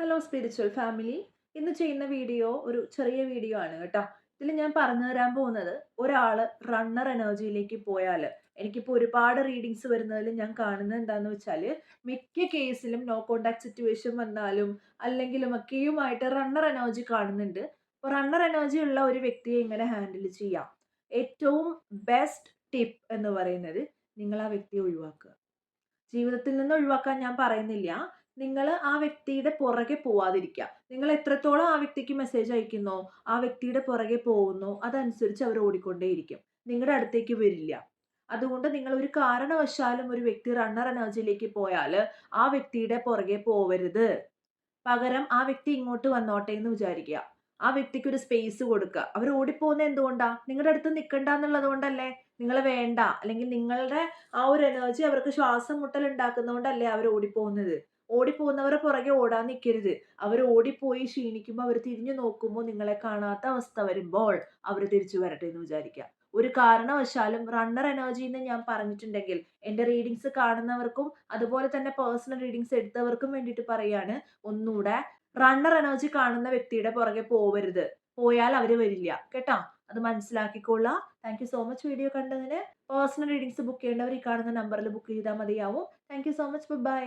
Hello spiritual family. ഇന്ന് ചെയ്യുന്ന video ഒരു ചെറിയ വീഡിയോ ആണ് കേട്ടോ. ഇതിൽ ഞാൻ പറഞ്ഞു തരാൻ പോകുന്നത് ഒരാള് റണ്ണർ എനർജിയിലേക്ക് പോയാൽ എനിക്കിപ്പോൾ ഒരുപാട് റീഡിങ്സ് വരുന്നതിൽ ഞാൻ കാണുന്നത് എന്താന്ന് വെച്ചാൽ മിക്ക കേസിലും നോ കോണ്ടാക്ട് സിറ്റുവേഷൻ വന്നാലും അല്ലെങ്കിലും ഒക്കെയുമായിട്ട് റണ്ണർ എനർജി കാണുന്നുണ്ട്. അപ്പോൾ റണ്ണർ എനർജി ഉള്ള ഒരു വ്യക്തിയെ എങ്ങനെ ഹാൻഡിൽ ചെയ്യാം? ഏറ്റവും ബെസ്റ്റ് ടിപ്പ് എന്ന് പറയുന്നത് നിങ്ങൾ ആ വ്യക്തിയെ ഒഴിവാക്കുക. ജീവിതത്തിൽ നിന്ന് ഒഴിവാക്കാൻ ഞാൻ പറയുന്നില്ല. നിങ്ങൾ ആ വ്യക്തിയുടെ പുറകെ പോവാതിരിക്കുക. നിങ്ങൾ എത്രത്തോളം ആ വ്യക്തിക്ക് മെസ്സേജ് അയക്കുന്നോ, ആ വ്യക്തിയുടെ പുറകെ പോകുന്നോ, അതനുസരിച്ച് അവർ ഓടിക്കൊണ്ടേയിരിക്കും. നിങ്ങളുടെ അടുത്തേക്ക് വരില്ല. അതുകൊണ്ട് നിങ്ങൾ ഒരു കാരണവശാലും ഒരു വ്യക്തി റണ്ണർ എനർജിയിലേക്ക് പോയാൽ ആ വ്യക്തിയുടെ പുറകെ പോവരുത്. പകരം ആ വ്യക്തി ഇങ്ങോട്ട് വന്നോട്ടെ എന്ന് വിചാരിക്കുക. ആ വ്യക്തിക്ക് ഒരു സ്പേസ് കൊടുക്കുക. അവർ ഓടിപ്പോകുന്നത് എന്തുകൊണ്ടാ? നിങ്ങളുടെ അടുത്ത് നിൽക്കണ്ട എന്നുള്ളത് കൊണ്ടല്ലേ? നിങ്ങളെ വേണ്ട, അല്ലെങ്കിൽ നിങ്ങളുടെ ആ ഒരു എനർജി അവർക്ക് ശ്വാസം മുട്ടൽ ഉണ്ടാക്കുന്നതുകൊണ്ടല്ലേ അവർ ഓടിപ്പോകുന്നത്. ഓടിപ്പോകുന്നവരെ പുറകെ ഓടാൻ നിൽക്കരുത്. അവർ ഓടിപ്പോയി ക്ഷീണിക്കുമ്പോൾ അവർ തിരിഞ്ഞു നോക്കുമ്പോൾ നിങ്ങളെ കാണാത്ത അവസ്ഥ വരുമ്പോൾ അവർ തിരിച്ചു വരട്ടെ എന്ന് വിചാരിക്കുക. ഒരു കാരണവശാലും റണ്ണർ എനർജി എന്ന് ഞാൻ പറഞ്ഞിട്ടുണ്ടെങ്കിൽ എൻ്റെ റീഡിങ്സ് കാണുന്നവർക്കും അതുപോലെ തന്നെ പേഴ്സണൽ റീഡിങ്സ് എടുത്തവർക്കും വേണ്ടിയിട്ട് പറയാണ്, ഒന്നുകൂടെ റണ്ണർ എനർജി കാണുന്ന വ്യക്തിയുടെ പുറകെ പോവരുത്. പോയാൽ അവര് വരില്ല കേട്ടോ. അത് മനസ്സിലാക്കിക്കൊള്ളുക. Thank you so much video കണ്ടതിന്. പേഴ്സണൽ റീഡിങ്സ് ബുക്ക് ചെയ്യേണ്ടവർ ഈ കാണുന്ന നമ്പറിൽ ബുക്ക് ചെയ്താൽ മതിയാവും. Thank you so much. By.